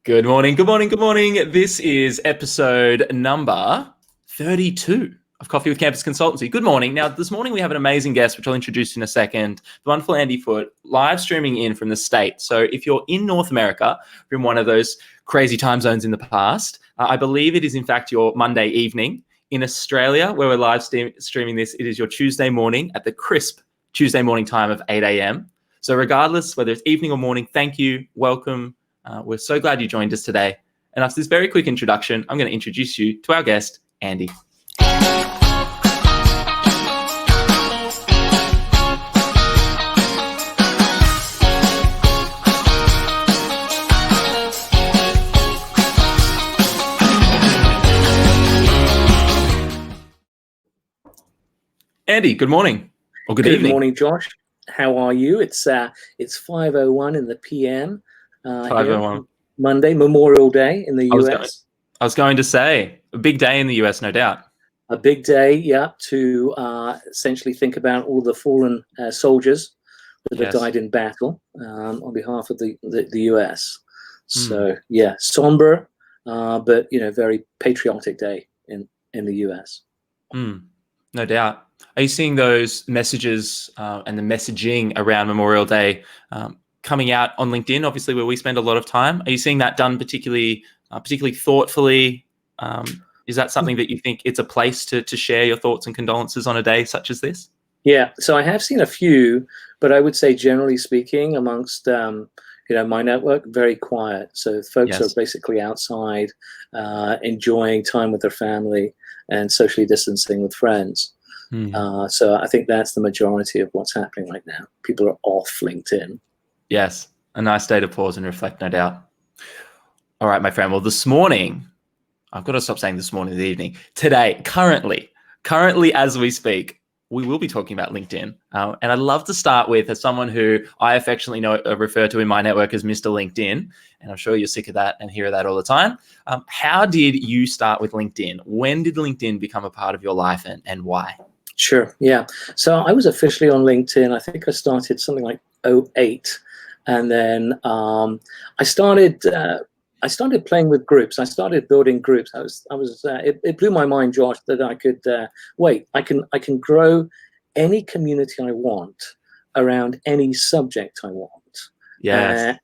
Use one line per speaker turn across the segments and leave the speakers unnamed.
Good morning, good morning, good morning. This is episode number 32 of Coffee with Campus Consultancy. Good morning. Now, this morning we have an amazing guest, which I'll introduce in a second, the wonderful Andy Foote, live streaming in from the States. So if you're in North America, from one of those crazy time zones in the past, I believe it is in fact your Monday evening. In Australia, where we're live streaming this, it is your Tuesday morning at the crisp Tuesday morning time of 8 a.m. So regardless, whether it's evening or morning, thank you, welcome. We're so glad you joined us today. And after this very quick introduction, I'm going to introduce you to our guest, Andy. Andy, good morning. Or good evening.
Good morning, Josh. How are you? It's 5:01 in the PM.
5:01.
Monday, Memorial Day in the US.
I was going to say, a big day in the US, no doubt.
A big day, yeah, to essentially think about all the fallen soldiers that have died in battle on behalf of the US. So, yeah, somber, but, very patriotic day in the US.
No doubt. Are you seeing those messages and the messaging around Memorial Day coming out on LinkedIn, obviously where we spend a lot of time? Are you seeing that done particularly thoughtfully? Is that something that you think it's a place to share your thoughts and condolences on a day such as this? Yeah,
so I have seen a few, but I would say generally speaking amongst my network, very quiet. So folks are basically outside, enjoying time with their family and socially distancing with friends. So I think that's the majority of what's happening right now. People are off LinkedIn.
Yes, a nice day to pause and reflect, no doubt. All right, my friend. Well, this morning, I've got to stop saying this morning, the evening. Today, currently as we speak, we will be talking about LinkedIn. And I'd love to start with, as someone who I affectionately refer to in my network as Mr. LinkedIn, and I'm sure you're sick of that and hear that all the time. How did you start with LinkedIn? When did LinkedIn become a part of your life and why?
Sure, yeah. So I was officially on LinkedIn, I think I started something like 2008. And then I started playing with groups. I started building groups. It blew my mind, Josh, that I could I can grow any community I want around any subject I want.
Yes.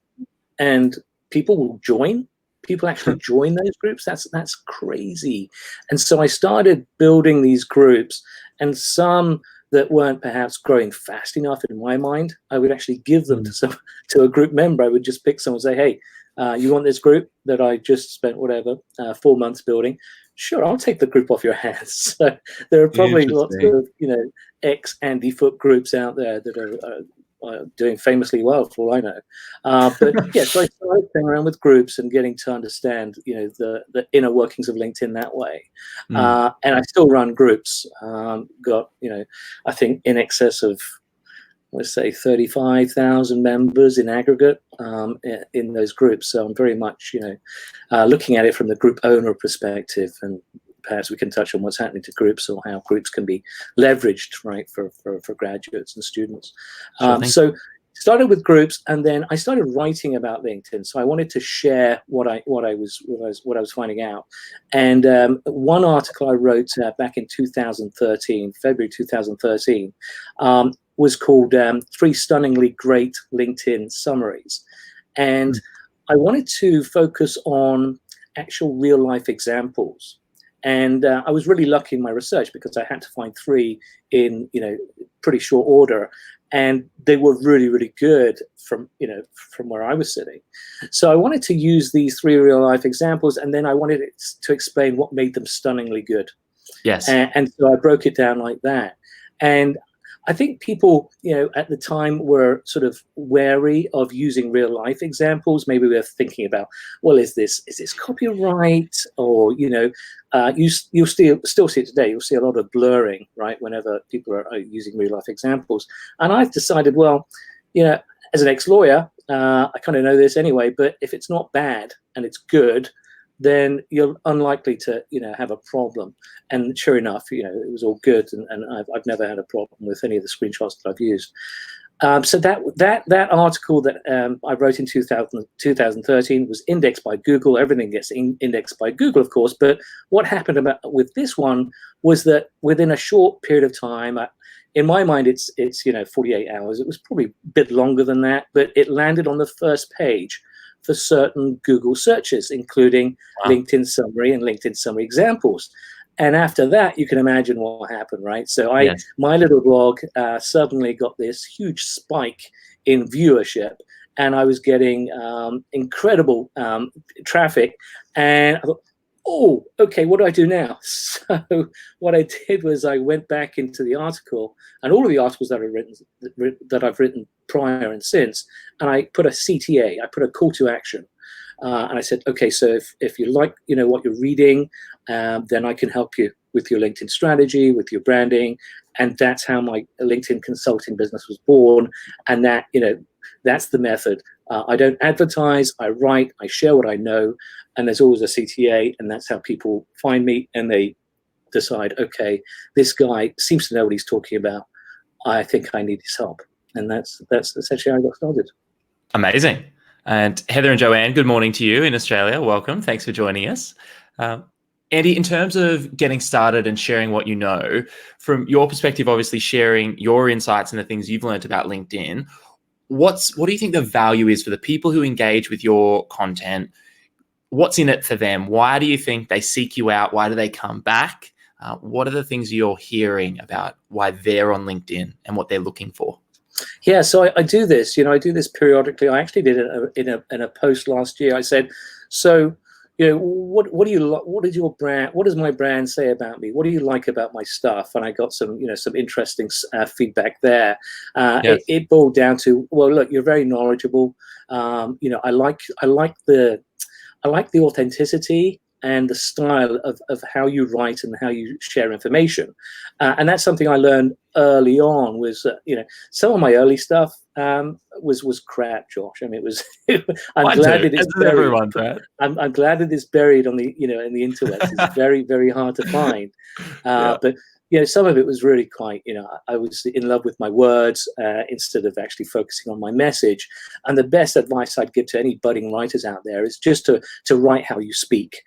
And people will join. People actually join those groups. That's crazy. And so I started building these groups, and some that weren't perhaps growing fast enough in my mind, I would actually give them to a group member. I would just pick someone and say, hey, you want this group that I just spent 4 months building? Sure, I'll take the group off your hands. So there are probably lots of ex Andy Foote groups out there that are doing famously well, for all I know. But yeah, so I started playing around with groups and getting to understand, the inner workings of LinkedIn that way. And I still run groups. Got, I think in excess of, let's say, 35,000 members in aggregate in those groups. So I'm very much, looking at it from the group owner perspective, and perhaps we can touch on what's happening to groups or how groups can be leveraged, right, for graduates and students. So started with groups, and then I started writing about LinkedIn. So I wanted to share what I was finding out. And one article I wrote back in 2013, February 2013, was called 3 Stunningly Great LinkedIn Summaries. And I wanted to focus on actual real life examples. And I was really lucky in my research because I had to find 3 in, pretty short order. And they were really, really good from where I was sitting. So I wanted to use these 3 real life examples, and then I wanted to explain what made them stunningly good.
Yes.
And so I broke it down like that. And I think people, at the time were sort of wary of using real life examples. Maybe we were thinking about, well, is this copyright? Or, you'll still see it today. You'll see a lot of blurring, right, whenever people are using real life examples. And I've decided, well, as an ex-lawyer, I kind of know this anyway, but if it's not bad and it's good, then you're unlikely to, have a problem. And sure enough, it was all good, and I've never had a problem with any of the screenshots that I've used. So that article that I wrote in 2013 was indexed by Google. Everything gets indexed by Google, of course. But what happened with this one was that within a short period of time, in my mind, it's 48 hours. It was probably a bit longer than that, but it landed on the first page for certain Google searches, including
Wow.
LinkedIn summary and LinkedIn summary examples. And after that, you can imagine what happened, right? So my little blog suddenly got this huge spike in viewership, and I was getting incredible traffic. And I thought, oh, okay, what do I do now? So what I did was I went back into the article and all of the articles that I've written prior and since, and I put a CTA, I put a call to action. And I said, okay, so if you like, what you're reading, then I can help you with your LinkedIn strategy, with your branding. And that's how my LinkedIn consulting business was born. And that's the method. I don't advertise, I write, I share what I know, and there's always a CTA, and that's how people find me, and they decide, okay, this guy seems to know what he's talking about. I think I need his help. And that's essentially how I got started.
Amazing. And Heather and Joanne, good morning to you in Australia. Welcome. Thanks for joining us. Andy, in terms of getting started and sharing what you know, from your perspective, obviously sharing your insights and the things you've learned about LinkedIn, what do you think the value is for the people who engage with your content? What's in it for them? Why do you think they seek you out? Why do they come back? What are the things you're hearing about why they're on LinkedIn and what they're looking for?
Yeah, so I do this. I do this periodically. I actually did it in a post last year. I said, so what do you what is your brand? What does my brand say about me? What do you like about my stuff? And I got some some interesting feedback there.
Yes.
It boiled down to, well, look, you're very knowledgeable. I like the authenticity and the style of how you write and how you share information. And that's something I learned early on was, some of my early stuff was crap, Josh. I mean, it was, I'm glad that it's buried.
Everyone, right?
I'm glad that it's buried on the, in the internet. It's very, very hard to find. But some of it was really quite, I was in love with my words instead of actually focusing on my message. And the best advice I'd give to any budding writers out there is just to write how you speak,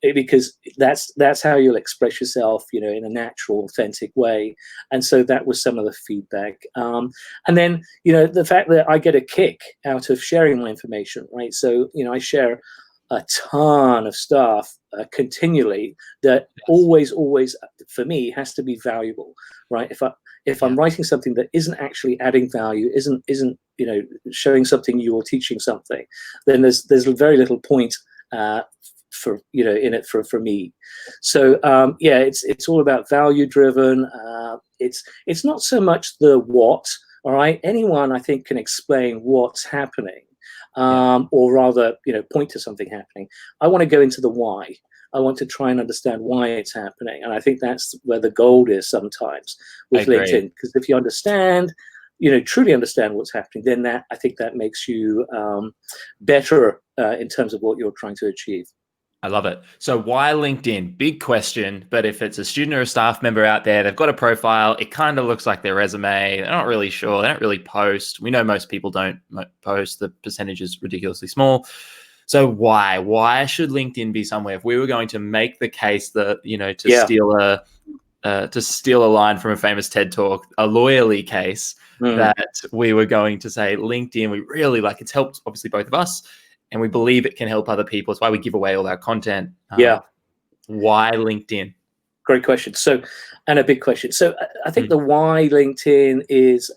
because that's how you'll express yourself, in a natural, authentic way. And so that was some of the feedback. And then, the fact that I get a kick out of sharing my information, right? So, I share a ton of stuff continually that always for me has to be valuable, right? If I'm writing something that isn't actually adding value, isn't showing something new or teaching something, then there's very little point for in it for me. So it's all about value driven. It's not so much the what. All right, anyone I think can explain what's happening. Or rather, point to something happening. I want to go into the why. I want to try and understand why it's happening. And I think that's where the gold is sometimes with LinkedIn. Because if you understand, truly understand what's happening, then I think that makes you better in terms of what you're trying to achieve.
I love it. So why LinkedIn? Big question. But if it's a student or a staff member out there, they've got a profile, it kind of looks like their resume. They're not really sure. They don't really post. We know most people don't post. The percentage is ridiculously small. So why? Why should LinkedIn be somewhere? If we were going to make the case that, to steal a line from a famous TED Talk, a lawyerly case, that we were going to say LinkedIn, we really like, it's helped obviously both of us, and we believe it can help other people. It's why we give away all our content. Why LinkedIn?
Great question. So, and a big question. So I think the why LinkedIn is,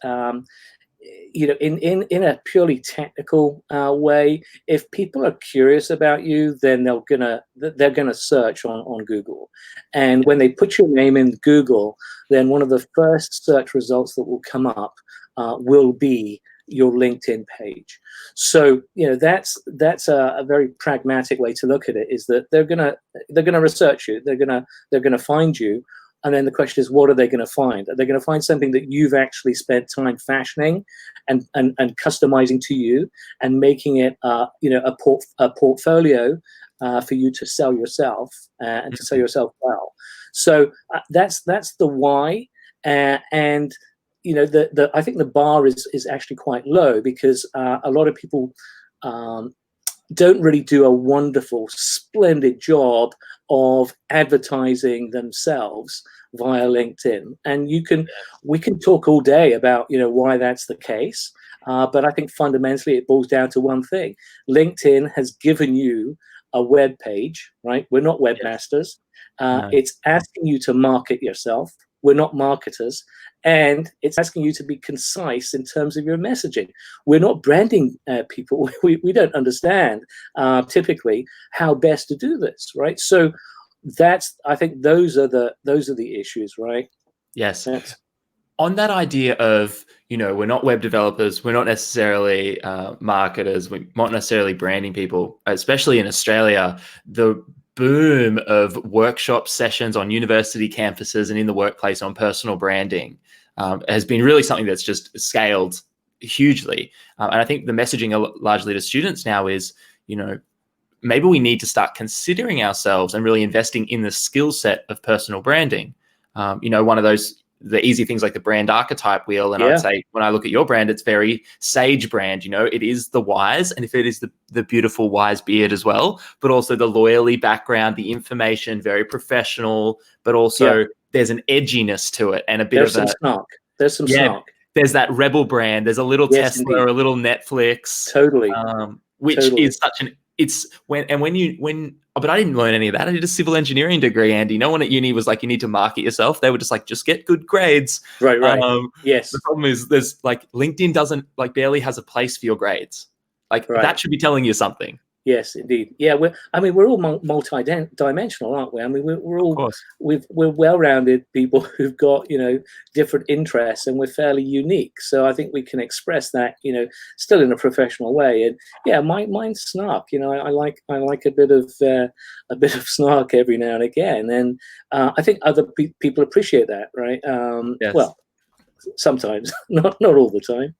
in a purely technical way. If people are curious about you, then they're gonna search on Google, and when they put your name in Google, then one of the first search results that will come up will be your LinkedIn page. So that's a very pragmatic way to look at it, is that they're gonna research you, they're gonna find you, and then the question is, what are they going to find? Are they going to find something that you've actually spent time fashioning and customizing to you and making it a portfolio for you to sell yourself and to sell yourself well? So that's the why. And I think the bar is actually quite low, because a lot of people don't really do a wonderful, splendid job of advertising themselves via LinkedIn. And we can talk all day about why that's the case, but I think fundamentally it boils down to one thing: LinkedIn has given you a web page, right? We're not webmasters.
No.
It's asking you to market yourself. We're not marketers. And it's asking you to be concise in terms of your messaging. We're not branding people. We don't understand typically how best to do this, right? So I think those are the issues, right?
Yes. On that idea of, we're not web developers, we're not necessarily marketers, we're not necessarily branding people, especially in Australia, the boom of workshop sessions on university campuses and in the workplace on personal branding has been really something that's just scaled hugely. And I think the messaging largely to students now is, maybe we need to start considering ourselves and really investing in the skill set of personal branding. One of the easy things like the brand archetype wheel. And I'd say when I look at your brand, it's very Sage brand. It is the wise, and if it is the beautiful wise beard as well, but also the loyally background, the information, very professional, but also there's an edginess to it and a bit of
some snark. There's some snark.
There's that rebel brand. There's a little Tesla
indeed.
or a little Netflix.
Totally.
Which is such an, but I didn't learn any of that. I did a civil engineering degree, Andy. No one at uni was like, you need to market yourself. They were just like, just get good grades.
Right. Yes.
The problem is there's like LinkedIn doesn't barely has a place for your grades. That should be telling you something.
Yes, indeed. Yeah, we're all multi-dimensional, aren't we? I mean, we're all we're well-rounded people who've got different interests, and we're fairly unique. So I think we can express that still in a professional way. And yeah, mine's snark. I like a bit of snark every now and again, and I think other people appreciate that, right?
Yes.
Well, sometimes, not all the time.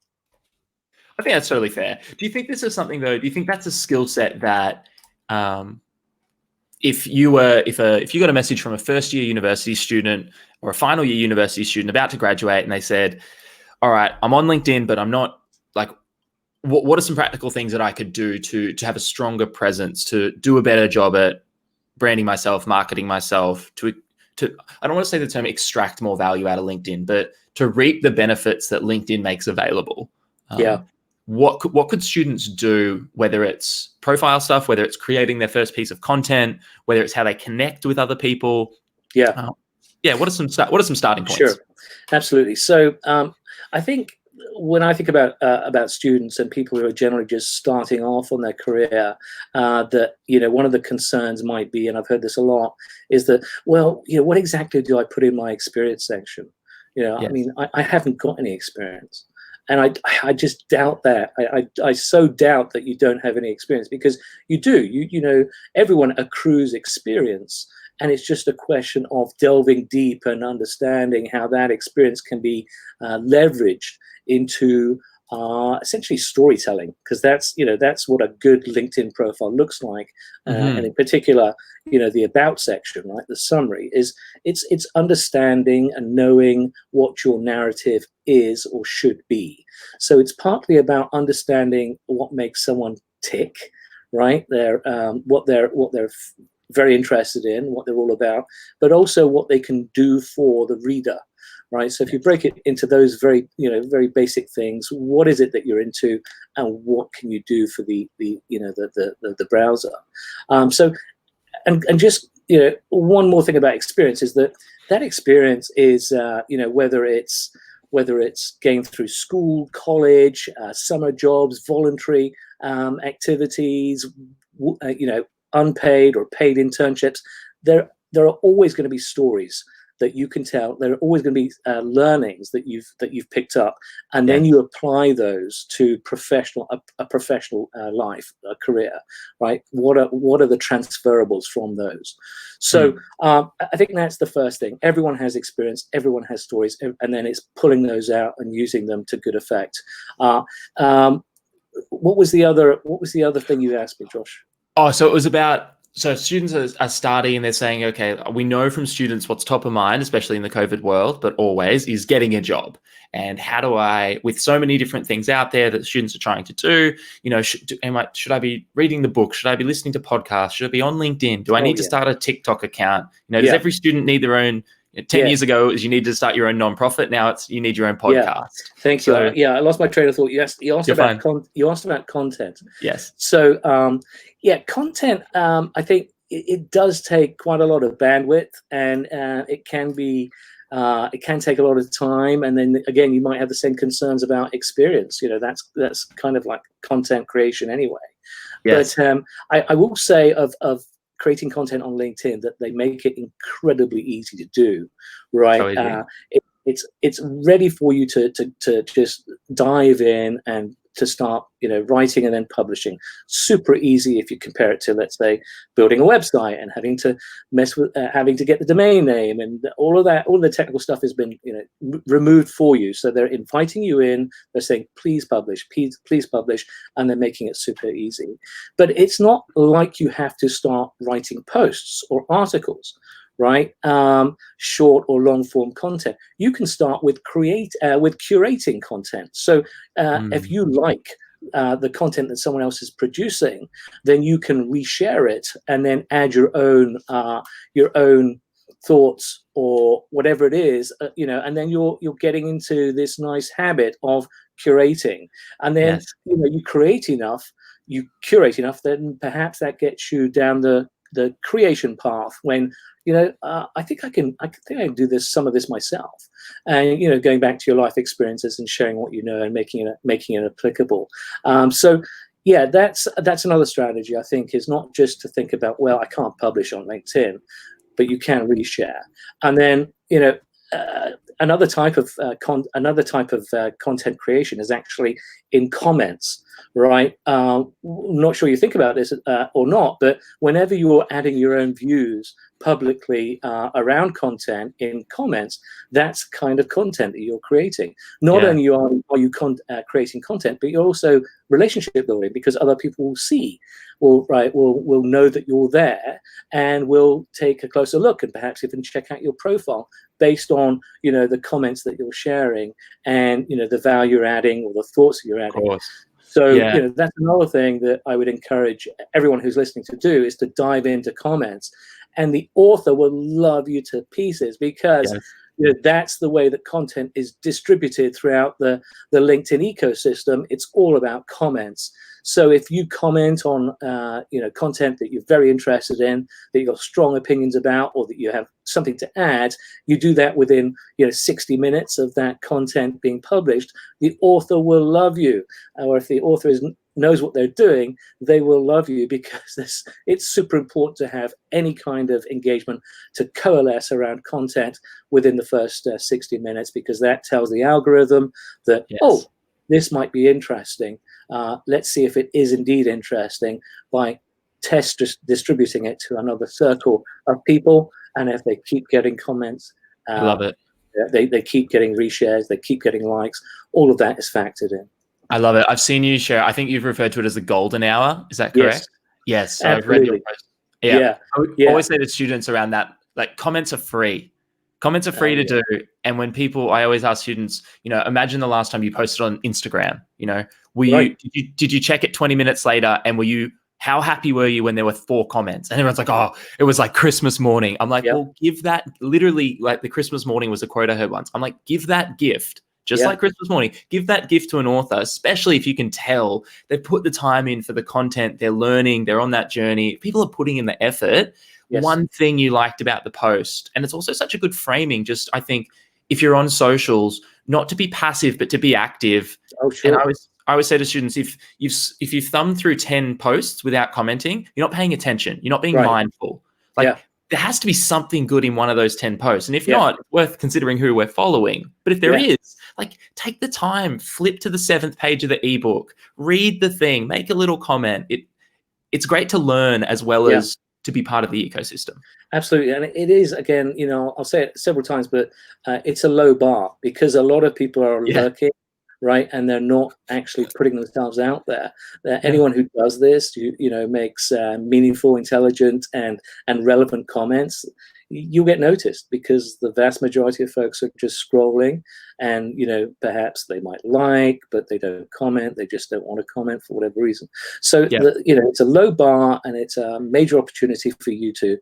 I think that's totally fair. Do you think this is something though? Do you think that's a skill set that, if you got a message from a first year university student or a final year university student about to graduate, and they said, "All right, I'm on LinkedIn, but I'm not what are some practical things that I could do to have a stronger presence, to do a better job at branding myself, marketing myself, to I don't want to say the term extract more value out of LinkedIn, but to reap the benefits that LinkedIn makes available." What could students do, whether it's profile stuff, whether it's creating their first piece of content, whether it's how they connect with other people? What are some starting points?
Sure, absolutely. So I think when I think about students and people who are generally just starting off on their career, that one of the concerns might be, and I've heard this a lot, is that what exactly do I put in my experience section? I mean, I haven't got any experience. And I just doubt that. I so doubt that you don't have any experience, because you do. Everyone accrues experience, and it's just a question of delving deep and understanding how that experience can be leveraged into essentially storytelling, because that's what a good LinkedIn profile looks like, and in particular, the about section, right? The summary it's understanding and knowing what your narrative is or should be. So it's partly about understanding what makes someone tick, right? What they're very interested in, what they're all about, but also what they can do for the reader. Right. So if you break it into those very basic things, what is it that you're into, and what can you do for the browser? And just one more thing about experience is that experience is whether it's gained through school, college, summer jobs, voluntary activities, unpaid or paid internships. There are always going to be stories that you can tell. There are always going to be learnings that you've picked up, and then you apply those to a professional life, a career, right? What are the transferables from those? So I think that's the first thing. Everyone has experience, everyone has stories, and then it's pulling those out and using them to good effect. What was the other thing you asked me, Josh?
Oh, so it was about So students are starting and they're saying, okay, we know from students what's top of mind, especially in the COVID world, but always is getting a job. And how do I, with so many different things out there that students are trying to do, should I be reading the book? Should I be listening to podcasts? Should I be on LinkedIn? Do I need to start a TikTok account? Does every student need their own? 10 years ago, it was you need to start your own nonprofit. Now it's you need your own podcast.
Thank you. I lost my train of thought. You asked about content.
Yes.
So content. I think it does take quite a lot of bandwidth, and it can take a lot of time. And then again, you might have the same concerns about experience. That's kind of like content creation anyway. Yes. But I will say of creating content on LinkedIn that they make it incredibly easy to do, right? It's ready for you to just dive in and to start, writing and then publishing. Super easy if you compare it to, let's say, building a website and having to mess with, having to get the domain name and all of that. All the technical stuff has been, removed for you. So they're inviting you in. They're saying, please publish, please publish, and they're making it super easy. But it's not like you have to start writing posts or articles, right? Short or long form content. You can start with curating content. So if you like the content that someone else is producing, then you can reshare it and then add your own thoughts or whatever it is, and then you're getting into this nice habit of curating. And then you curate enough, then perhaps that gets you down the creation path when I think I can do some of this myself, and going back to your life experiences and sharing what you know and making it applicable. So that's another strategy. I think is not just to think about, well, I can't publish on LinkedIn, but you can reshare. And then another type of content creation is actually in comments, right? Not sure you think about this or not, but whenever you're adding your own views publicly around content in comments, that's kind of content that you're creating. Not only are you creating content, but you're also relationship building, because other people will see, will know that you're there and will take a closer look and perhaps even check out your profile based on the comments that you're sharing and the value you're adding or the thoughts that you're adding. Of course. So that's another thing that I would encourage everyone who's listening to do, is to dive into comments, and the author will love you to pieces, because that's the way that content is distributed throughout the LinkedIn ecosystem. It's all about comments. So if you comment on content that you're very interested in, that you've got strong opinions about, or that you have something to add, you do that within 60 minutes of that content being published, the author will love you. Or if the author knows what they're doing, they will love you, because it's super important to have any kind of engagement to coalesce around content within the first 60 minutes, because that tells the algorithm that, oh, this might be interesting. Let's see if it is indeed interesting by distributing it to another circle of people. And if they keep getting comments,
I love it.
They keep getting reshares, they keep getting likes, all of that is factored in.
I love it. I've seen you share, I think you've referred to it as the golden hour. Is that correct? Yes. So I've read your post. I would always say to students around that, like, comments are free. Comments are free to do. And when I always ask students, imagine the last time you posted on Instagram, did you check it 20 minutes later, and how happy were you when there were 4 comments? And everyone's like, oh, it was like Christmas morning. I'm like, well, give that, literally, like the Christmas morning was a quote I heard once. I'm like, give that gift. Just like Christmas morning, give that gift to an author, especially if you can tell they've put the time in for the content, they're learning, they're on that journey. People are putting in the effort. One thing you liked about the post, and it's also such a good framing, just I think if you're on socials, not to be passive, but to be active.
Oh, sure.
And I always say to students, if you've thumbed through 10 posts without commenting, you're not paying attention. You're not being mindful. There has to be something good in one of those 10 posts. And if not, it's worth considering who we're following. But if there is, take the time, flip to the 7th page of the ebook, read the thing, make a little comment. It's great to learn as well as to be part of the ecosystem.
Absolutely. And it is, again, I'll say it several times, but it's a low bar, because a lot of people are lurking right? And they're not actually putting themselves out there. Anyone who does this, makes meaningful, intelligent, and relevant comments, you'll get noticed, because the vast majority of folks are just scrolling, and perhaps they might like, but they don't comment. They just don't want to comment for whatever reason. So it's a low bar, and it's a major opportunity for you to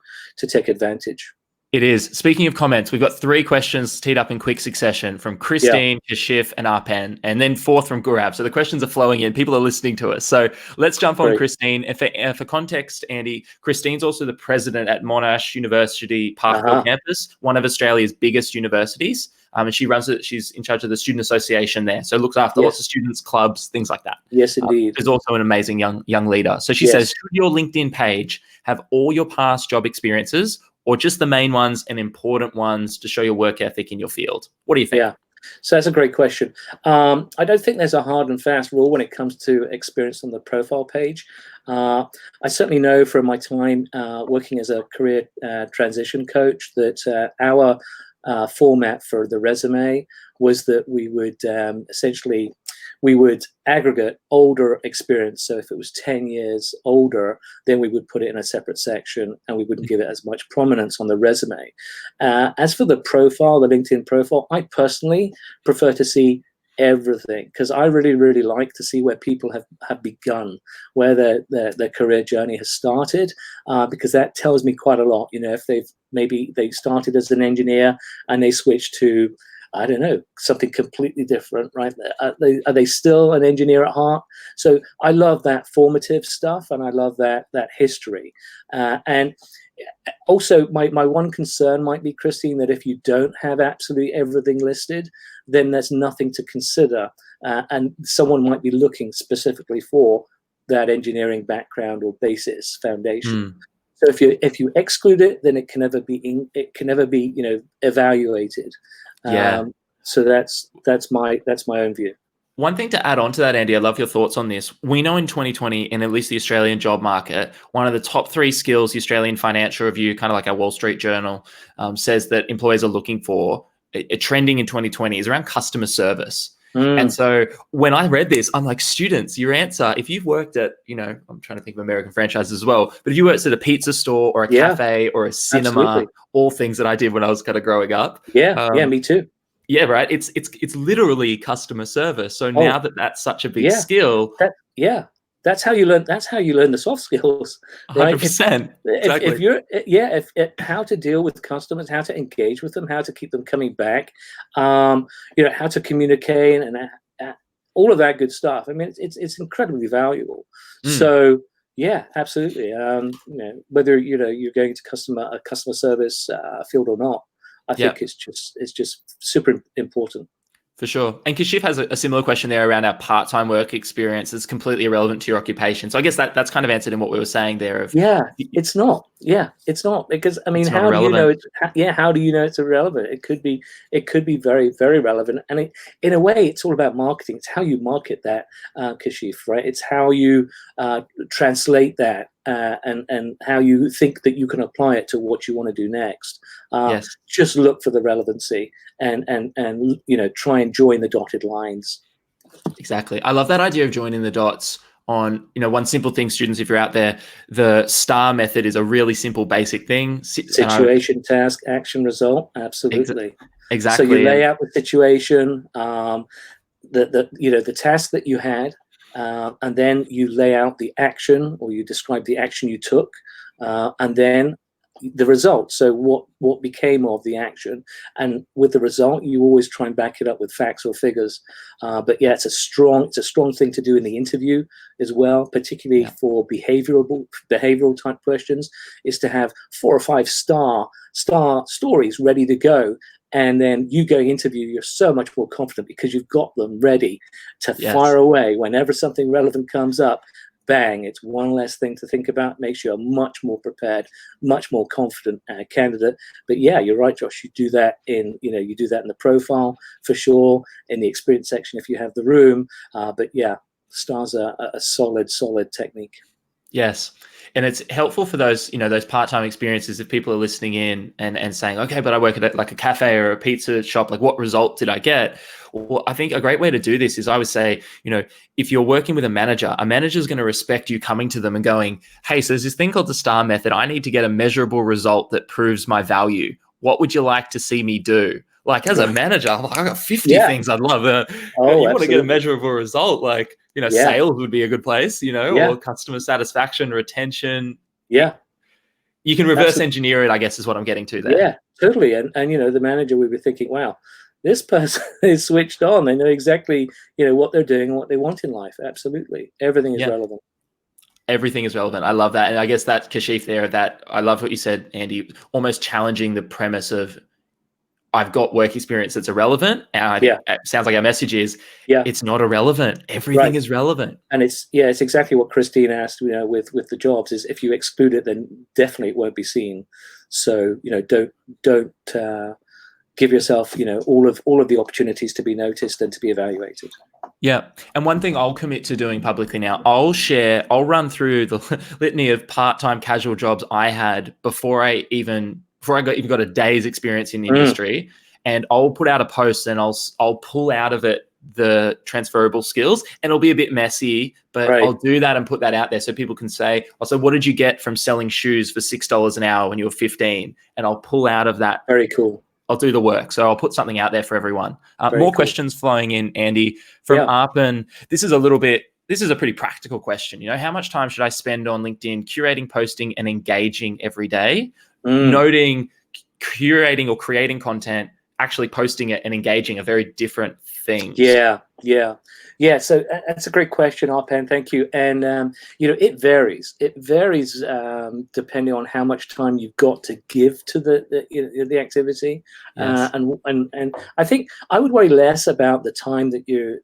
take advantage.
It is. Speaking of comments, we've got 3 questions teed up in quick succession from Christine, Kashif, and Arpen, and then 4th from Gaurav. So the questions are flowing in. People are listening to us. So let's jump on Christine. And for context, Andy, Christine's also the president at Monash University Parkville campus, one of Australia's biggest universities. And she runs it. She's in charge of the student association there. So looks after lots of students, clubs, things like that.
Yes, indeed.
She's also an amazing young leader. So she says, should your LinkedIn page have all your past job experiences, or just the main ones and important ones to show your work ethic in your field? What do you think?
Yeah, so that's a great question. I don't think there's a hard and fast rule when it comes to experience on the profile page. I certainly know from my time working as a career transition coach that our format for the resume was that we would essentially aggregate older experience. So if it was 10 years older, then we would put it in a separate section, and we wouldn't give it as much prominence on the resume. As for the profile, the LinkedIn profile, I personally prefer to see everything, because I really like to see where people have begun, where their career journey has started, because that tells me quite a lot. If they started as an engineer and they switched to, I don't know, something completely different, right? Are they still an engineer at heart? So I love that formative stuff, and I love that history. And also, my one concern might be, Christine, that if you don't have absolutely everything listed, then there's nothing to consider, and someone might be looking specifically for that engineering background or basis foundation. So if you exclude it, then it can never be evaluated. So that's my own view.
One thing to add on to that, Andy, I love your thoughts on this. We know in 2020, in at least the Australian job market, one of the top 3 skills the Australian Financial Review, kind of like our Wall Street Journal, says that employers are looking for, trending in 2020, is around customer service. And so when I read this, I'm like, students, your answer, if you've worked at, I'm trying to think of American franchises as well, but if you worked at a pizza store or a cafe or a cinema, all things that I did when I was kind of growing up.
Me too.
Yeah, right. It's literally customer service. So now that's such a big skill.
That's how you learn. That's how you learn the soft skills, right?
100%. Exactly.
If you're, how to deal with customers, how to engage with them, how to keep them coming back, how to communicate, and all of that good stuff. I mean, it's incredibly valuable. So yeah, absolutely. Whether you're going to a customer service field or not, I think it's just super important.
For sure. And Kashif has a similar question there around our part-time work experience. It's completely irrelevant to your occupation. So I guess that's kind of answered in what we were saying there.
It's not. It's not, because I mean, how do you know it's irrelevant? It could be very, very relevant. And in a way, it's all about marketing. It's how you market that, Kashif, right? It's how you translate that and how you think that you can apply it to what you want to do next. Just look for the relevancy and try and join the dotted lines.
Exactly. I love that idea of joining the dots on, one simple thing, students, if you're out there, the STAR method is a really simple, basic thing.
Situation, task, action, result. Absolutely.
Exactly.
So you lay out the situation, the task that you had, and then you lay out the action, or you describe the action you took, and then the result. So what became of the action, and with the result, you always try and back it up with facts or figures. But yeah, it's a strong thing to do in the interview as well, particularly for behavioral type questions, is to have 4 or 5 star stories ready to go. And then you go interview, you're so much more confident because you've got them ready to fire away whenever something relevant comes up. Bang, it's one less thing to think about, makes you a much more prepared, much more confident candidate. But yeah, you're right, Josh, you do that in the profile for sure, in the experience section if you have the room. But yeah, stars are a solid technique.
Yes. And it's helpful for those, those part-time experiences if people are listening in and saying, okay, but I work at like a cafe or a pizza shop, like what result did I get? Well, I think a great way to do this is I would say, if you're working with a manager is going to respect you coming to them and going, hey, so there's this thing called the STAR method. I need to get a measurable result that proves my value. What would you like to see me do? Like as a manager, I'm like, I got 50 things I'd love. You want to get a measurable result, like, sales would be a good place, or customer satisfaction, retention.
Yeah.
You can reverse engineer it, I guess, is what I'm getting to there.
Yeah, totally. And the manager would be thinking, wow, this person is switched on. They know exactly, what they're doing and what they want in life. Absolutely. Everything is relevant.
Everything is relevant. I love that. And I guess that Kashif there, that I love what you said, Andy, almost challenging the premise of I've got work experience that's irrelevant. And it sounds like our message is it's not irrelevant. Everything is relevant. And
it's exactly what Christine asked, with the jobs is if you exclude it, then definitely it won't be seen. So, don't give yourself, all of the opportunities to be noticed and to be evaluated.
Yeah. And one thing I'll commit to doing publicly now, I'll run through the litany of part-time casual jobs I had before I even got a day's experience in the industry, and I'll put out a post and I'll pull out of it the transferable skills, and it'll be a bit messy, but I'll do that and put that out there so people can say, also, what did you get from selling shoes for $6 an hour when you were 15? And I'll pull out of that.
Very cool.
I'll do the work. So I'll put something out there for everyone. More questions flowing in, Andy, from Arpan. This is a pretty practical question. How much time should I spend on LinkedIn curating, posting, and engaging every day? Noting curating or creating content, actually posting it and engaging are very different things. Yeah. So that's a great question, Arpan. Thank you. And it varies. It varies depending on how much time you've got to give to the activity. Yes. And I think I would worry less about the time that you're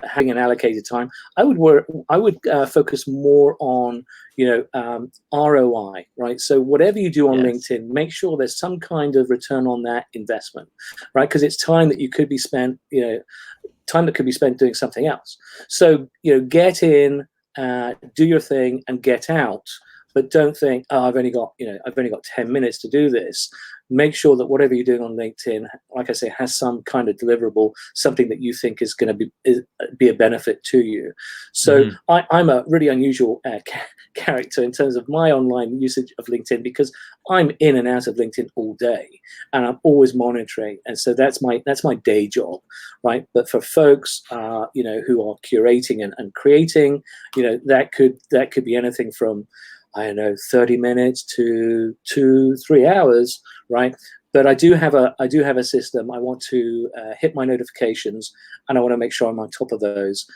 having an allocated time. I would focus more on ROI, right? So whatever you do on LinkedIn, make sure there's some kind of return on that investment, right? Because it's time that you could be spent, time that could be spent doing something else. So, get in, do your thing and get out, but don't think, oh, I've only got 10 minutes to do this. Make sure that whatever you're doing on LinkedIn, like I say, has some kind of deliverable, something that you think is going to be a benefit to you. So I'm a really unusual character in terms of my online usage of LinkedIn, because I'm in and out of LinkedIn all day and I'm always monitoring. And so that's my day job, right? But for folks, who are curating and creating, that could be anything from, 30 minutes to 2-3 hours, right? But I do have a system. I want to hit my notifications, and I want to make sure I'm on top of those.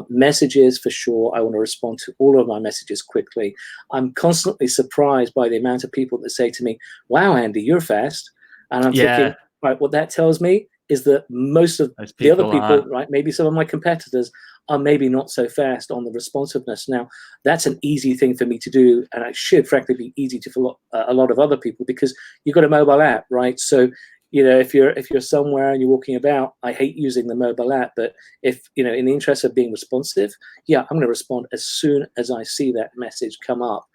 Messages, for sure. I want to respond to all of my messages quickly. I'm constantly surprised by the amount of people that say to me, "Wow, Andy, you're fast." And I'm thinking, right, what that tells me is that most of the other people, right, maybe some of my competitors, are maybe not so fast on the responsiveness. Now, that's an easy thing for me to do, and it should frankly be easy for a lot of other people, because you've got a mobile app, right? So, if you're somewhere and you're walking about, I hate using the mobile app, but if, in the interest of being responsive, I'm going to respond as soon as I see that message come up.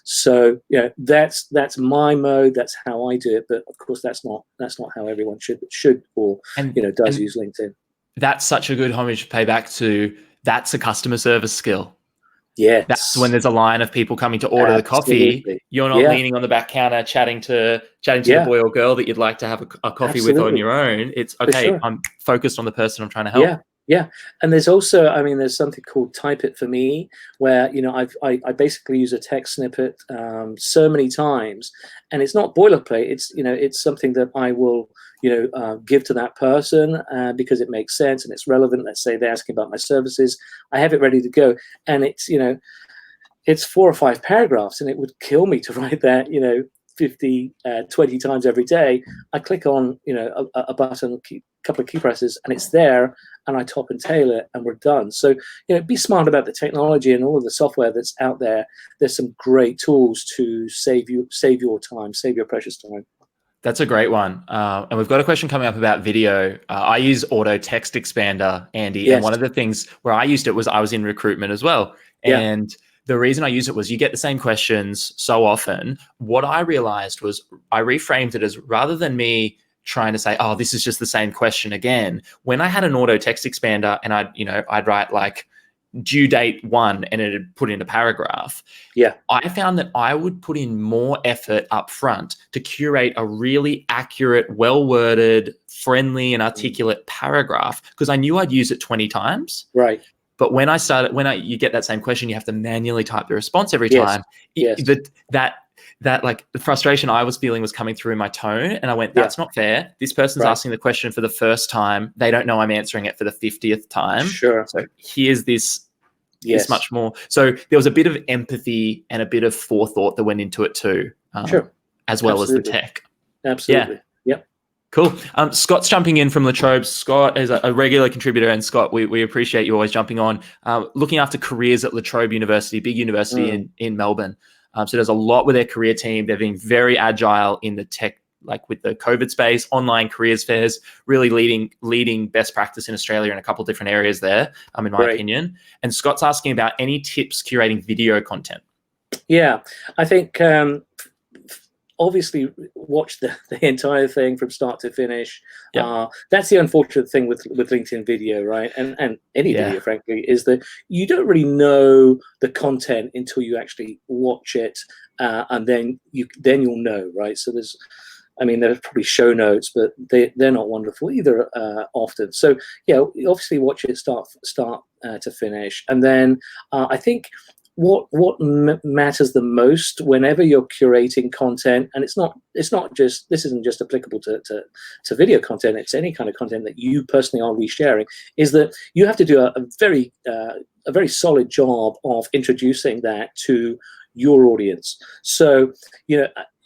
So, that's my mode. That's how I do it. But of course, that's not how everyone should or does use LinkedIn. That's such a good homage to pay back to. That's a customer service skill.
Yeah,
that's when there's a line of people coming to order the coffee. You're not leaning on the back counter chatting to the boy or girl that you'd like to have a coffee with on your own. It's okay. Sure. I'm focused on the person I'm trying to help.
Yeah. And there's also, there's something called Type It For Me, where, I basically use a text snippet so many times, and it's not boilerplate. It's, it's something that I will, give to that person because it makes sense and it's relevant. Let's say they're asking about my services. I have it ready to go. And it's, it's 4 or 5 paragraphs, and it would kill me to write that, 20 times every day. I click on, a button, a couple of key presses, and it's there, and I top and tail it, and we're done. So, be smart about the technology and all of the software that's out there. There's some great tools to save your time, save your precious time.
That's a great one. And we've got a question coming up about video. I use Auto Text Expander, Andy. Yes. And one of the things where I used it was I was in recruitment as well. And the reason I use it was you get the same questions so often. What I realized was I reframed it as, rather than me trying to say, oh, this is just the same question again, when I had an auto text expander and I'd write like due date 1 and it'd put in a paragraph.
Yeah.
I found that I would put in more effort up front to curate a really accurate, well-worded, friendly and articulate paragraph, because I knew I'd use it 20 times.
Right.
But when you get that same question, you have to manually type the response every time.
Yes.
That like the frustration I was feeling was coming through in my tone, and I went, that's not fair. This person's asking the question for the first time. They don't know I'm answering it for the 50th time.
Sure.
So here's this much more. So there was a bit of empathy and a bit of forethought that went into it too, as well as the tech.
Absolutely.
Yeah.
Yep.
Cool. Scott's jumping in from Latrobe. Scott is a regular contributor, and Scott, we appreciate you always jumping on. Looking after careers at Latrobe University, big university in Melbourne. So there's a lot with their career team. They've been very agile in the tech, like with the COVID space, online careers fairs, really leading best practice in Australia in a couple of different areas there, in my opinion. And Scott's asking about any tips curating video content.
Yeah, I think obviously watch the entire thing from start to finish. That's the unfortunate thing with LinkedIn video, right? And any video, frankly, is that you don't really know the content until you actually watch it, and then you'll know, right? So there's probably show notes, but they're not wonderful either often. So obviously watch it start to finish, and then I think what matters the most whenever you're curating content, and this isn't just applicable to video content, it's any kind of content that you personally are resharing, is that you have to do a very solid job of introducing that to your audience. So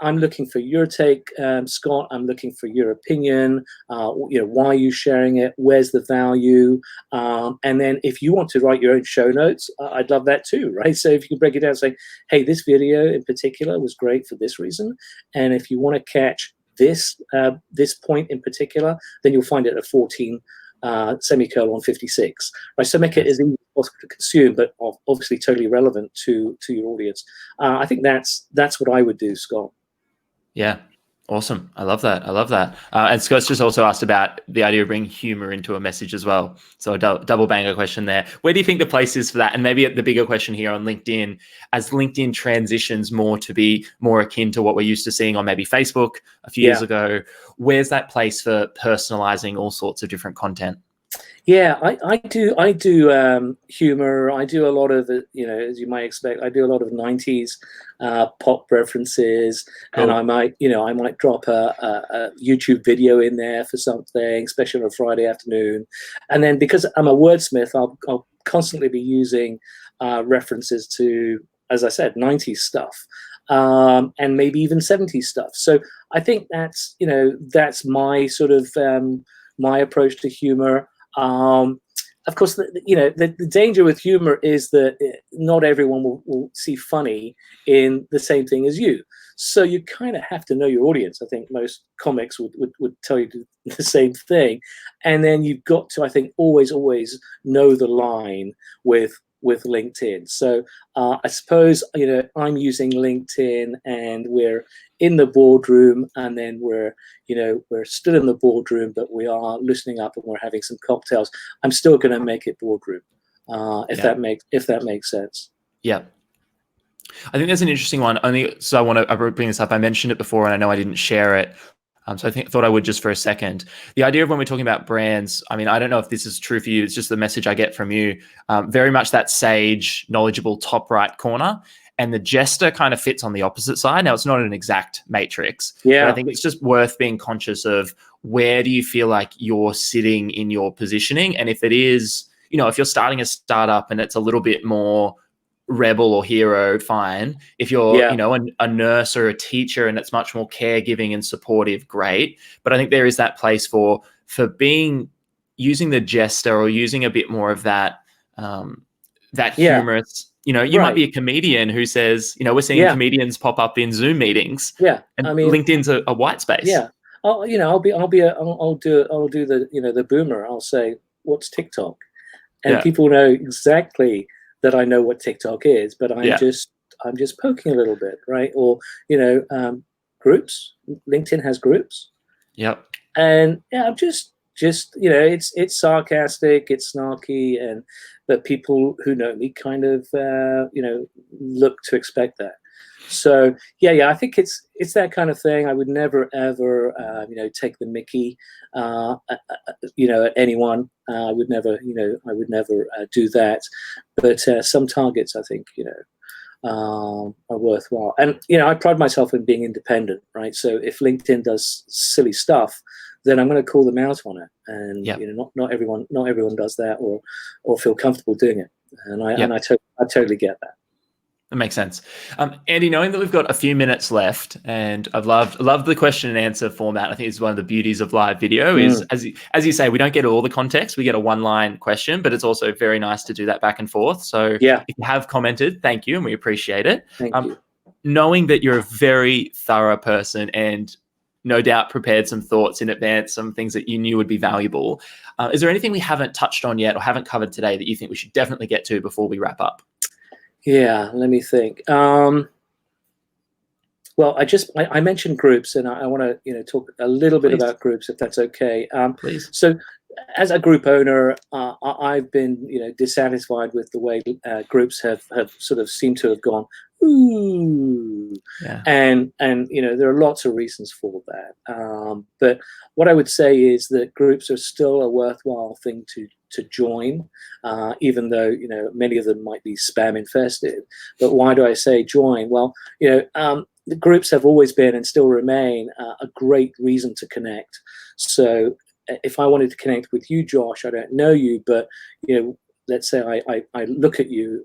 I'm looking for your take, Scott. I'm looking for your opinion. Why are you sharing it? Where's the value? And then if you want to write your own show notes, I'd love that too, right? So if you can break it down, say, hey, this video in particular was great for this reason, and if you want to catch this point in particular, then you'll find it at 14 semicolon 56, right? So make it as easy as possible to consume, but obviously totally relevant to your audience. I think that's what I would do, Scott.
Yeah, awesome. I love that. And Scott's just also asked about the idea of bringing humor into a message as well. So a double banger question there. Where do you think the place is for that? And maybe the bigger question here on LinkedIn, as LinkedIn transitions more to be more akin to what we're used to seeing on maybe Facebook a few years ago, where's that place for personalizing all sorts of different content?
Yeah, I do humor. I do a lot of, as you might expect, I do a lot of 90s pop references, and I might drop a YouTube video in there for something, especially on a Friday afternoon. And then because I'm a wordsmith, I'll constantly be using references to, as I said, 90s stuff. And maybe even 70s stuff. So I think that's my sort of my approach to humor. Of course, the danger with humor is that not everyone will see funny in the same thing as you. So you kind of have to know your audience. I think most comics would tell you the same thing. And then you've got to, I think, always know the line with LinkedIn. So I suppose, I'm using LinkedIn and we're in the boardroom, and then we're still in the boardroom, but we are loosening up and we're having some cocktails. I'm still going to make it boardroom, if that makes sense.
Yeah. I think there's an interesting one. So I want to bring this up. I mentioned it before, and I know I didn't share it. So I thought I would just for a second. The idea of when we're talking about brands, I don't know if this is true for you. It's just the message I get from you. Very much that sage, knowledgeable top right corner. And the jester kind of fits on the opposite side. Now, it's not an exact matrix.
Yeah.
But I think it's just worth being conscious of where do you feel like you're sitting in your positioning. And if it is, if you're starting a startup and it's a little bit more rebel or hero, fine. If you're, a nurse or a teacher and it's much more caregiving and supportive, great. But I think there is that place for using the jester or using a bit more of that, that humorous, might be a comedian who says, we're seeing comedians pop up in Zoom meetings.
Yeah.
And LinkedIn's a white space.
Yeah. I'll do the, the boomer. I'll say, what's TikTok? And people know exactly that I know what TikTok is, but I'm
Yeah.
just poking a little bit, right? Or groups. LinkedIn has groups,
Yep.
and yeah, I'm just it's sarcastic, it's snarky, but people who know me kind of look to expect that. So I think it's that kind of thing. I would never ever take the Mickey at anyone. I would never do that. But some targets, I think, are worthwhile. And I pride myself in being independent, right? So if LinkedIn does silly stuff, then I'm going to call them out on it. And
Yep.
not everyone does that or feel comfortable doing it. And
Yep.
I totally get that.
That makes sense. Andy, knowing that we've got a few minutes left, and I've loved the question and answer format. I think it's one of the beauties of live video is, as you say, we don't get all the context. We get a one-line question, but it's also very nice to do that back and forth. So if you have commented, thank you, and we appreciate it.
Thank you.
Knowing that you're a very thorough person and no doubt prepared some thoughts in advance, some things that you knew would be valuable. Is there anything we haven't touched on yet or haven't covered today that you think we should definitely get to before we wrap up?
Yeah, let me think. Well, I mentioned groups, and I want to talk a little bit about groups, if that's okay.
Please.
So, as a group owner, I've been dissatisfied with the way groups have sort of seemed to have gone. Ooh, and there are lots of reasons for that. But what I would say is that groups are still a worthwhile thing to join, even though many of them might be spam infested. But why do I say join? Well, the groups have always been and still remain a great reason to connect. So if I wanted to connect with you, Josh, I don't know you, but let's say I look at you,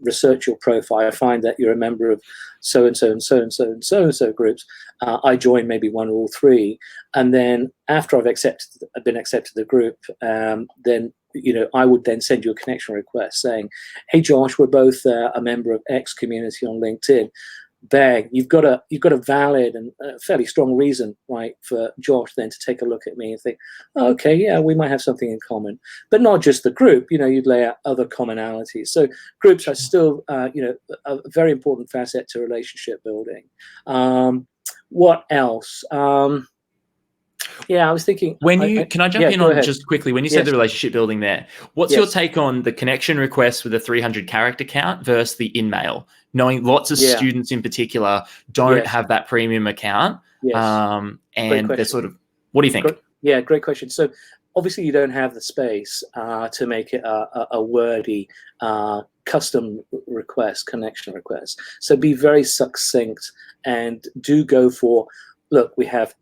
research your profile, I find that you're a member of so and so and so and so and so and so groups. I join maybe one or all three, and then after I've been accepted to the group, then I would then send you a connection request saying, "Hey Josh, we're both a member of X community on LinkedIn." Bang, you've got a valid and fairly strong reason, right, for Josh then to take a look at me and think, oh, okay, yeah, we might have something in common. But not just the group, you'd lay out other commonalities. So groups are still a very important facet to relationship building. What else? I was thinking.
Can I jump in on
ahead.
just quickly? When you said the relationship building there, what's your take on the connection request with a 300 character count versus the in-mail? Knowing lots of students in particular don't have that premium account. And they're sort of, what do you think?
Great question. So obviously you don't have the space to make it a wordy custom request, connection request. So be very succinct and do go for, look, we have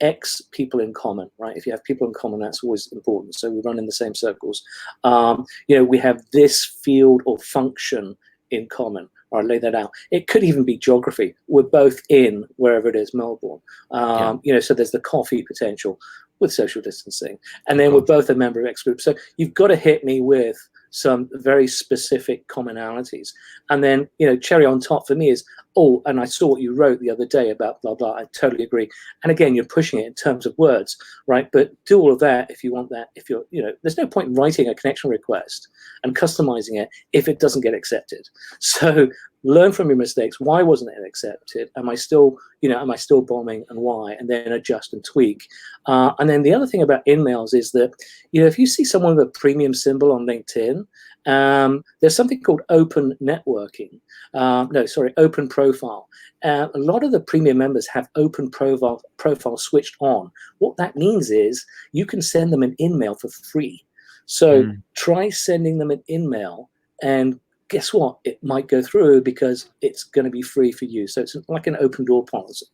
X people in common, right? If you have people in common, that's always important. So we run in the same circles. We have this field or function in common. Or I'll lay that out. It could even be geography. We're both in wherever it is, Melbourne. So there's the coffee potential with social distancing. And then we're both a member of X group. So you've got to hit me with some very specific commonalities. And then, cherry on top for me is, oh, and I saw what you wrote the other day about blah, blah. I totally agree. And again, you're pushing it in terms of words, right? But do all of that if you want that. If you're, there's no point in writing a connection request and customizing it if it doesn't get accepted. So learn from your mistakes. Why wasn't it accepted? Am I still bombing, and why? And then adjust and tweak. And then the other thing about in-mails is that, if you see someone with a premium symbol on LinkedIn, there's something called open networking. Open profile. A lot of the premium members have open profile switched on. What that means is you can send them an in-mail for free. So try sending them an in-mail, and guess what? It might go through because it's going to be free for you. So it's like an open door policy.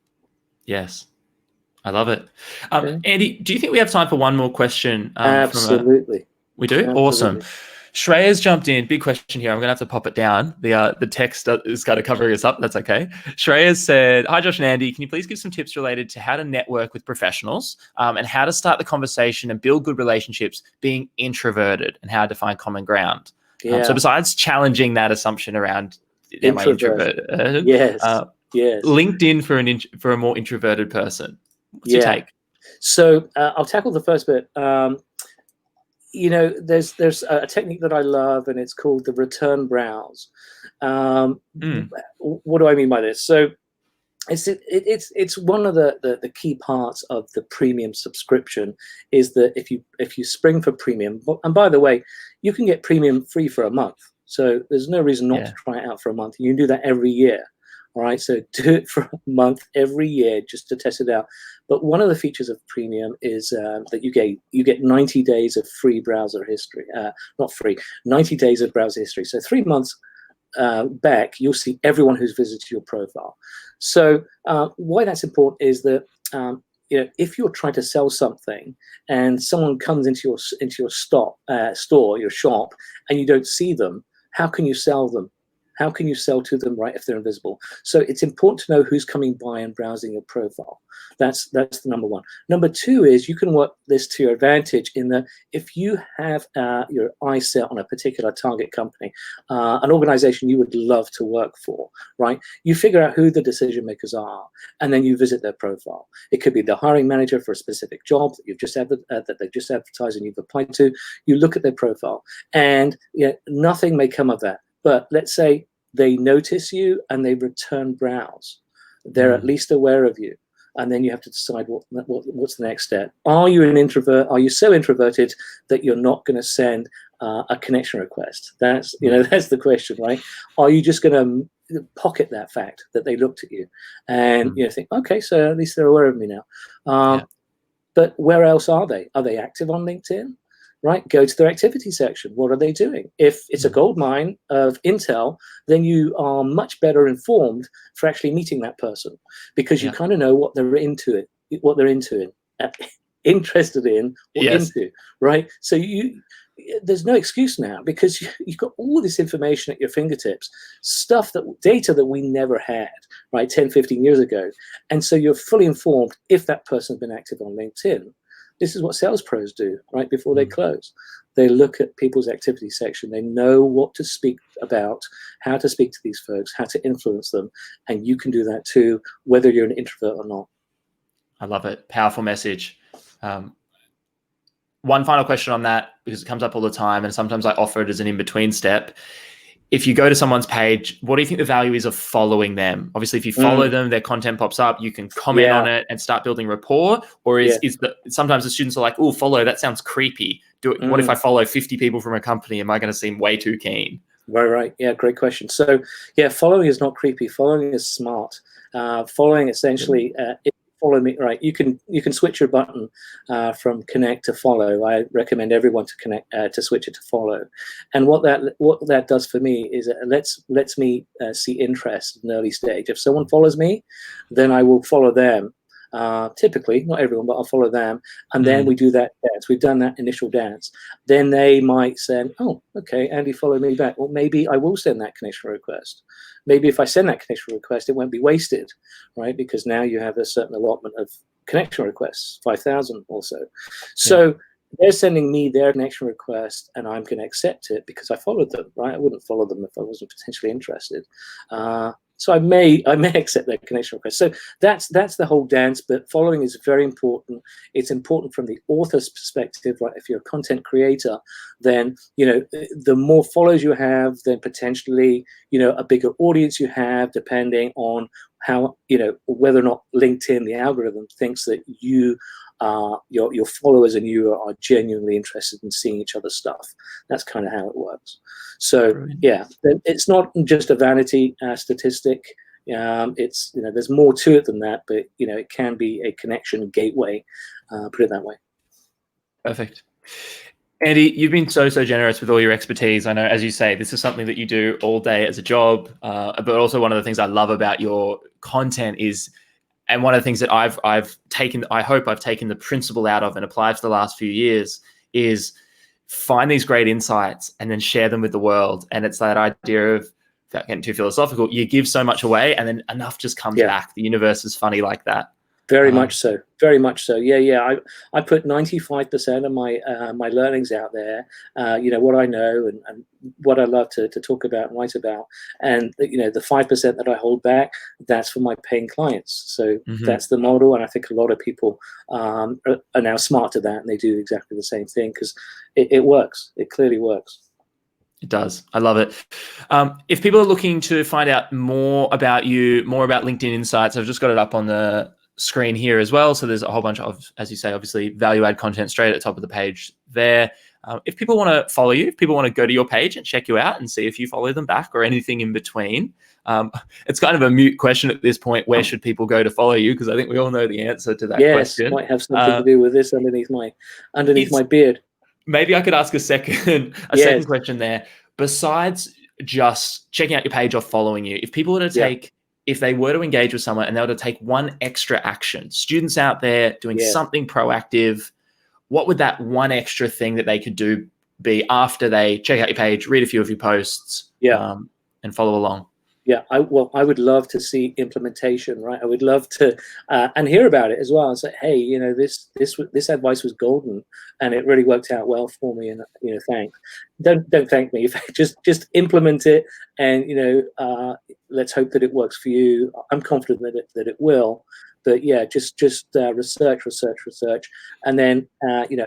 Yes. I love it. Andy, do you think we have time for one more question?
Absolutely.
We do? Absolutely. Awesome. Shreya's jumped in. Big question here. I'm going to have to pop it down. The text is kind of covering us up. That's okay. Shreya said, hi, Josh and Andy. Can you please give some tips related to how to network with professionals and how to start the conversation and build good relationships being introverted and how to find common ground? So besides challenging that assumption around am I introverted?
Yes.
LinkedIn for a more introverted person. What's your take?
So I'll tackle the first bit. there's a technique that I love, and it's called the return browse. What do I mean by this? So it's one of the key parts of the premium subscription is that if you spring for premium, and by the way, you can get premium free for a month, so there's no reason not to try it out for a month. You can do that every year. All right, so do it for a month every year just to test it out. But one of the features of premium is that you get 90 days of free browser history. Not free, 90 days of browser history. So 3 months back, you'll see everyone who's visited your profile. So why that's important is that if you're trying to sell something and someone comes into your store, your shop, and you don't see them, how can you sell them? How can you sell to them, right, if they're invisible? So it's important to know who's coming by and browsing your profile. That's the number one. Number two is you can work this to your advantage in that if you have your eyes set on a particular target company, an organization you would love to work for, right? You figure out who the decision makers are, and then you visit their profile. It could be the hiring manager for a specific job that that they've just advertised and you've applied to. You look at their profile, and nothing may come of that. But let's say they notice you and they return browse. They're at least aware of you. And then you have to decide what's the next step. Are you an introvert? Are you so introverted that you're not going to send a connection request? That's the question, right? Are you just going to pocket that fact that they looked at you and think, okay, so at least they're aware of me now. But where else are they? Are they active on LinkedIn? Right, go to their activity section. What are they doing? If it's a gold mine of intel, then you are much better informed for actually meeting that person because you kind of know what they're into, interested in, or into. Right, so there's no excuse now because you've got all this information at your fingertips, data that we never had, right, 10, 15 years ago, and so you're fully informed if that person's been active on LinkedIn. This is what sales pros do right before they close. They look at people's activity section. They know what to speak about, how to speak to these folks, how to influence them. And you can do that too, whether you're an introvert or not.
I love it. Powerful message. One final question on that, because it comes up all the time, and sometimes I offer it as an in-between step. If you go to someone's page, what do you think the value is of following them? Obviously, if you follow them, their content pops up, you can comment on it and start building rapport. Or sometimes the students are like, oh, follow, that sounds creepy. What if I follow 50 people from a company? Am I going to seem way too keen?
Right. Yeah, great question. So, following is not creepy. Following is smart. Following essentially, follow me, right? You can switch your button from connect to follow. I recommend everyone to connect to switch it to follow. And what that does for me is it lets me see interest in an early stage. If someone follows me, then I will follow them. Typically, not everyone, but I'll follow them. And then we do that dance. We've done that initial dance. Then they might say, oh, okay, Andy followed me back. Well, maybe I will send that connection request. Maybe if I send that connection request, it won't be wasted, right? Because now you have a certain allotment of connection requests, 5,000 or so. So they're sending me their connection request, and I'm going to accept it because I followed them, right? I wouldn't follow them if I wasn't potentially interested. So I may accept their connection request. So that's the whole dance. But following is very important. It's important from the author's perspective, right? If you're a content creator, then the more followers you have, then potentially a bigger audience you have, depending on how whether or not LinkedIn, the algorithm, thinks that your followers and you are genuinely interested in seeing each other's stuff. That's kind of how it works. So it's not just a vanity statistic. It's there's more to it than that, but it can be a connection gateway. Put it that way.
Perfect. Andy, you've been so generous with all your expertise. I know, as you say, this is something that you do all day as a job, but also one of the things I love about your content is, and one of the things that I've taken, I hope I've taken the principle out of and applied for the last few years, is find these great insights and then share them with the world. And it's that idea of, without getting too philosophical, you give so much away and then enough just comes back. The universe is funny like that.
Very much so. Very much so. Yeah. I put 95% of my my learnings out there. What I know and what I love to talk about and write about, and the 5% that I hold back, that's for my paying clients. So that's the model, and I think a lot of people are now smart to that, and they do exactly the same thing because it works. It clearly works.
It does. I love it. If people are looking to find out more about you, more about LinkedIn Insights, I've just got it up on the screen here as well. So there's a whole bunch of, as you say, obviously value add content straight at the top of the page there. If people want to follow you, if people want to go to your page and check you out and see if you follow them back or anything in between, it's kind of a mute question at this point. Where should people go to follow you? Because I think we all know the answer to that question.
Yes, might have something to do with this underneath my beard.
Maybe I could ask a second question there. Besides just checking out your page or following you, if people were to take, if they were to engage with someone and they were to take one extra action, students out there doing something proactive, what would that one extra thing that they could do be after they check out your page, read a few of your posts, and follow along?
Yeah, I would love to see implementation, right? I would love to and hear about it as well and say, hey, this advice was golden and it really worked out well for me, and thanks. Don't thank me. Just implement it, and let's hope that it works for you. I'm confident that it will. But yeah, just research, and then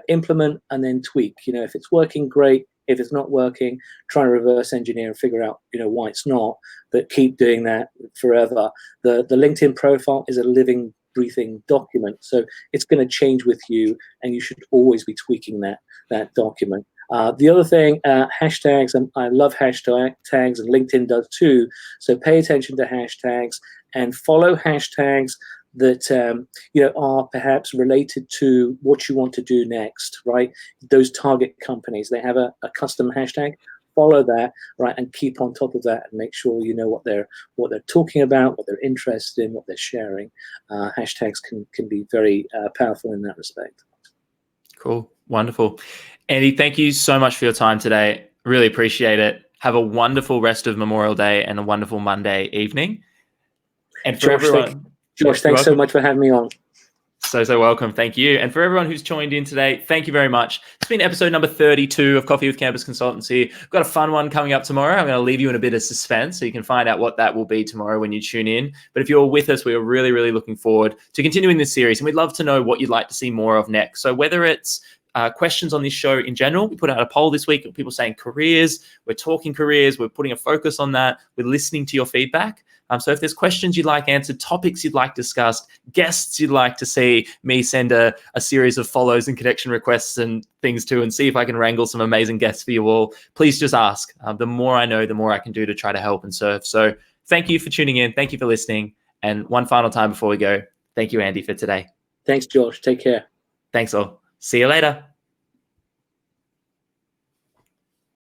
implement and then tweak. If it's working, great. If it's not working, try and reverse engineer and figure out why it's not. But keep doing that forever. The LinkedIn profile is a living, breathing document, so it's going to change with you, and you should always be tweaking that document. The other thing, hashtags. I love hashtags, and LinkedIn does too. So pay attention to hashtags and follow hashtags that are perhaps related to what you want to do next, right? Those target companies, they have a custom hashtag. Follow that, right, and keep on top of that, and make sure you know what they're talking about, what they're interested in, what they're sharing. Hashtags can be very powerful in that respect.
Cool, wonderful, Andy. Thank you so much for your time today. Really appreciate it. Have a wonderful rest of Memorial Day and a wonderful Monday evening. And for everyone.
Josh, thanks so much for having me on.
So welcome. Thank you. And for everyone who's joined in today, thank you very much. It's been episode number 32 of Coffee with Campus Consultancy. We've got a fun one coming up tomorrow. I'm going to leave you in a bit of suspense so you can find out what that will be tomorrow when you tune in. But if you're with us, we are really, really looking forward to continuing this series. And we'd love to know what you'd like to see more of next. So whether it's questions on this show in general, we put out a poll this week of people saying careers. We're talking careers. We're putting a focus on that. We're listening to your feedback. So if there's questions you'd like answered, topics you'd like discussed, guests you'd like to see me send a series of follows and connection requests and things to, and see if I can wrangle some amazing guests for you all, please just ask. The more I know, the more I can do to try to help and serve. So thank you for tuning in. Thank you for listening. And one final time before we go, thank you, Andy, for today.
Thanks, Josh. Take care.
Thanks all. See you later.